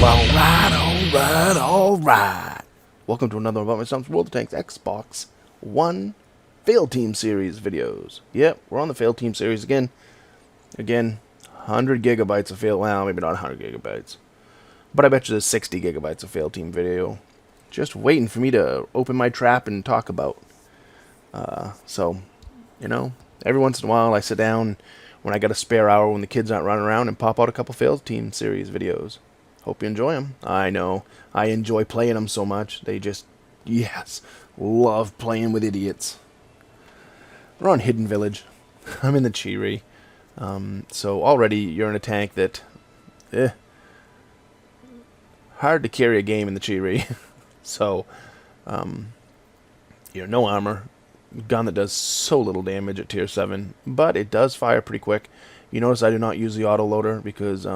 Alright. Welcome to another BumpmyStump's World of Tanks Xbox One Fail Team Series videos. Yep, we're on the Fail Team Series again. 100 gigabytes of fail. Well, maybe not 100 gigabytes. But I bet you there's 60 gigabytes of Fail Team video. Just waiting for me to open my trap and talk about. So, you know, every once in a while I sit down when I got a spare hour when the kids aren't running around and pop out a couple Fail Team Series videos. Hope you enjoy them. I know. I enjoy playing them so much. They just, yes, love playing with idiots. We're on Hidden Village. I'm in the Chiri. So already you're in a tank that, hard to carry a game in the Chiri. So, you're no armor. Gun that does so little damage at tier 7. But it does fire pretty quick. You notice I do not use the autoloader because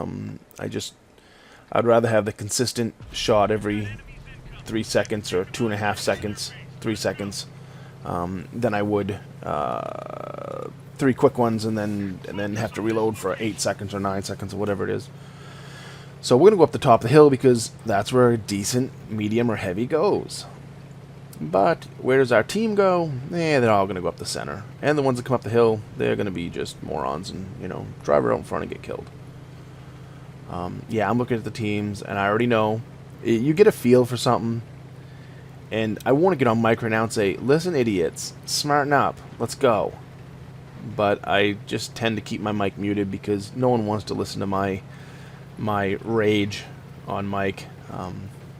I'd rather have the consistent shot every 3 seconds or 2.5 seconds, 3 seconds, than I would 3 quick ones and then have to reload for 8 seconds or 9 seconds or whatever it is. So we're gonna go up the top of the hill because that's where a decent medium or heavy goes. But where does our team go? They're all gonna go up the center, and the ones that come up the hill, they're gonna be just morons and drive out in front and get killed. Yeah, I'm looking at the teams, and I already know. You get a feel for something, and I want to get on mic right now and say, listen, idiots, smarten up, let's go. But I just tend to keep my mic muted because no one wants to listen to my rage on mic.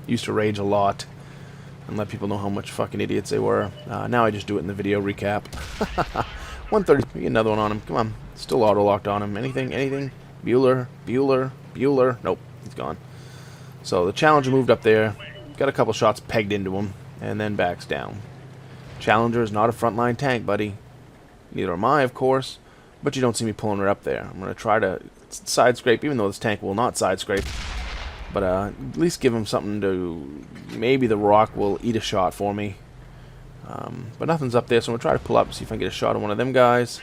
Used to rage a lot and let people know how much fucking idiots they were. Now I just do it in the video recap. 130, get another one on him. Come on, still auto-locked on him. Anything? Bueller. Nope, he's gone. So the Challenger moved up there, got a couple shots pegged into him, and then backs down. Challenger is not a frontline tank, buddy. Neither am I, of course, but you don't see me pulling her up there. I'm going to try to side scrape, even though this tank will not side scrape. But at least give him something to... Maybe the rock will eat a shot for me. But nothing's up there, so I'm going to try to pull up and see if I can get a shot on one of them guys.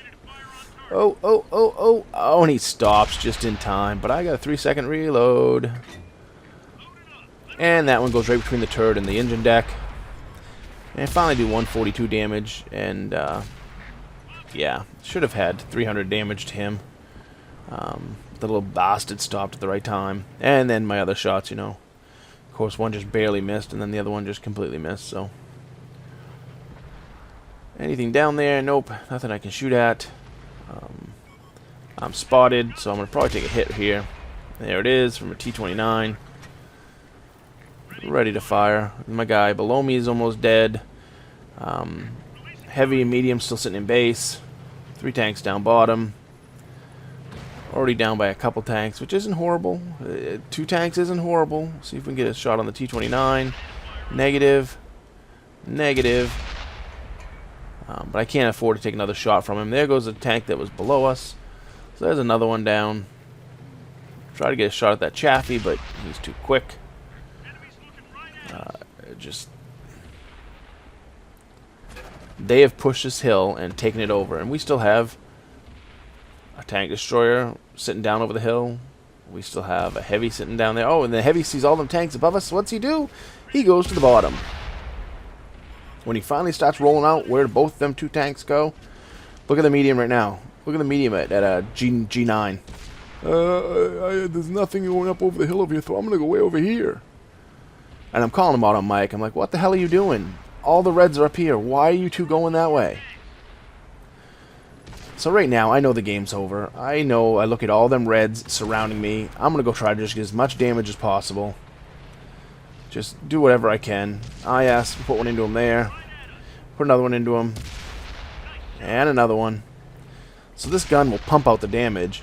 Oh, and he stops just in time. But I got a 3-second reload. And that one goes right between the turret and the engine deck. And I finally do 142 damage. And, yeah, should have had 300 damage to him. The little bastard stopped at the right time. And then my other shots, Of course, one just barely missed, and then the other one just completely missed, so. Anything down there? Nope. Nothing I can shoot at. I'm spotted, so I'm going to probably take a hit here. There it is from a T-29. Ready to fire. My guy below me is almost dead. Heavy and medium still sitting in base. 3 tanks down bottom. Already down by a couple tanks, which isn't horrible. 2 tanks isn't horrible. See if we can get a shot on the T-29. Negative. But I can't afford to take another shot from him. There goes the tank that was below us. So there's another one down. Try to get a shot at that Chaffee, but he's too quick. They have pushed this hill and taken it over, and we still have a tank destroyer sitting down over the hill. We still have a heavy sitting down there. Oh, and the heavy sees all them tanks above us. So what's he do? He goes to the bottom. When he finally starts rolling out, where do both them 2 tanks go? Look at the medium right now. Look at the medium at G9. There's nothing going up over the hill over here, so I'm going to go way over here. And I'm calling him out on mic. I'm like, what the hell are you doing? All the reds are up here. Why are you 2 going that way? So right now, I know the game's over. I know I look at all them reds surrounding me. I'm going to go try to just get as much damage as possible. Just do whatever I can. Put one into him there. Put another one into him. And another one. So this gun will pump out the damage.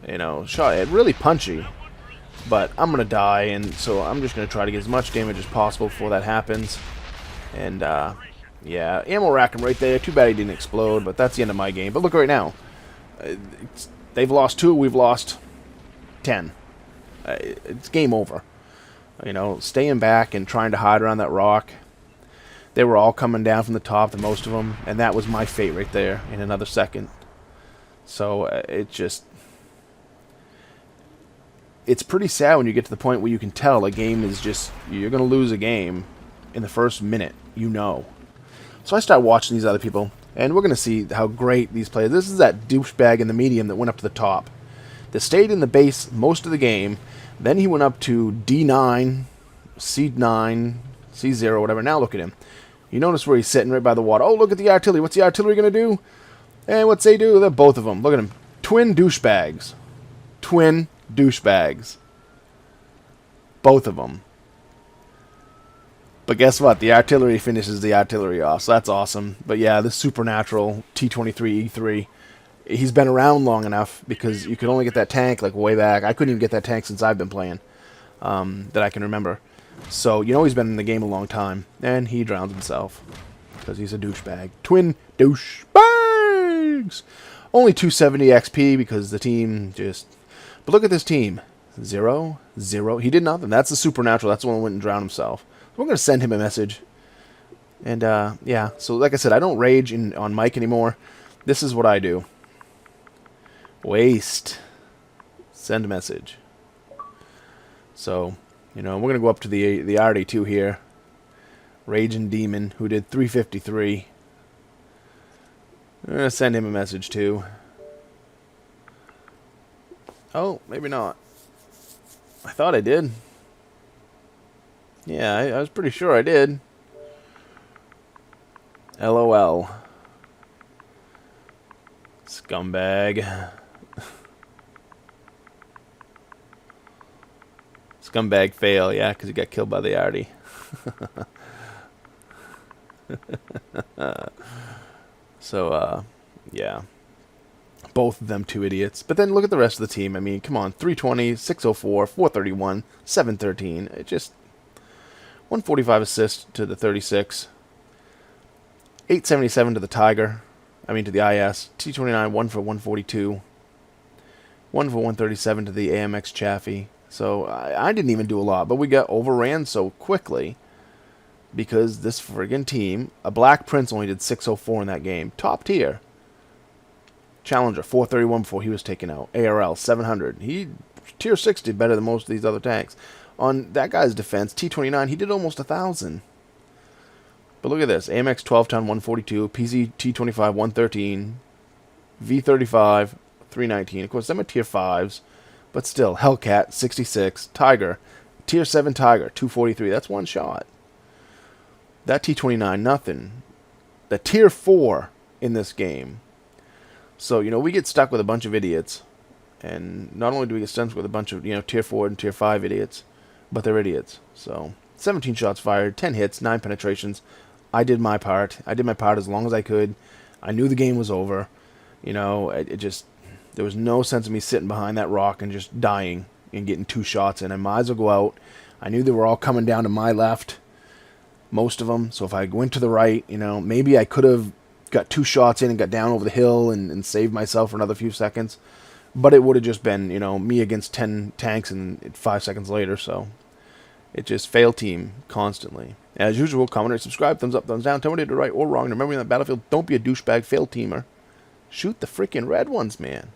It's really punchy. But I'm going to die, and so I'm just going to try to get as much damage as possible before that happens. And, yeah, ammo racking right there. Too bad he didn't explode, but that's the end of my game. But look right now. They've lost 2, we've lost 10. It's game over. Staying back and trying to hide around that rock. They were all coming down from the top, the most of them, and that was my fate right there in another second. So it just... it's pretty sad when you get to the point where you can tell a game is just, you're going to lose a game in the first minute, you know. So I start watching these other people, and we're going to see how great these players. This is that douchebag in the medium that went up to the top. That stayed in the base most of the game. Then he went up to D9, C9, C0, whatever. Now look at him. You notice where he's sitting right by the water. Oh, look at the artillery. What's the artillery going to do? And what's they do? They're both of them. Look at them. Twin douchebags. Twin douchebags. Both of them. But guess what? The artillery finishes the artillery off, so that's awesome. But yeah, this supernatural T-23E3, he's been around long enough because you could only get that tank like way back. I couldn't even get that tank since I've been playing, that I can remember. So you know he's been in the game a long time, and he drowns himself because he's a douchebag. Twin douchebags. Only 270 XP because the team just. But look at this team. 0, 0. He did nothing. That's the supernatural. That's the one who went and drowned himself. We're going to send him a message. And, yeah. So, like I said, I don't rage on mic anymore. This is what I do. Waste. Send a message. So, you know, we're going to go up to the RD2 here. Raging Demon, who did 353. I'm going to send him a message, too. Oh, maybe not. I thought I did. Yeah, I was pretty sure I did. LOL. Scumbag. Scumbag fail, yeah, because he got killed by the Artie. So, yeah. Both of them two idiots. But then look at the rest of the team. I mean, come on. 320, 604, 431, 713. It just... 145 assists to the 36. 877 to the Tiger. I mean, to the IS. T29, 1 for 142. 1 for 137 to the AMX Chaffee. So, I didn't even do a lot. But we got overran so quickly. Because this friggin' team... A Black Prince only did 604 in that game. Top tier. Challenger, 431 before he was taken out. ARL, 700. He tier 6 did better than most of these other tanks. On that guy's defense, T29, he did almost 1,000. But look at this. AMX 12-ton, 142. PZ T25, 113. V35, 319. Of course, them are tier 5s. But still, Hellcat, 66. Tiger, tier 7 Tiger, 243. That's one shot. That T29, nothing. The tier 4 in this game. So, you know, we get stuck with a bunch of idiots. And not only do we get stuck with a bunch of, you know, tier 4 and tier 5 idiots, but they're idiots. So, 17 shots fired, 10 hits, 9 penetrations. I did my part. I did my part as long as I could. I knew the game was over. You know, it just... There was no sense of me sitting behind that rock and just dying and getting 2 shots in. I might as well go out. I knew they were all coming down to my left. Most of them. So if I went to the right, you know, maybe I could have got 2 shots in and got down over the hill and saved myself for another few seconds. But it would have just been, you know, me against 10 tanks and 5 seconds later. So it just fail team constantly. As usual, comment or subscribe, thumbs up, thumbs down, tell me to right or wrong. Remember, in the battlefield, don't be a douchebag fail teamer. Shoot the freaking red ones, man.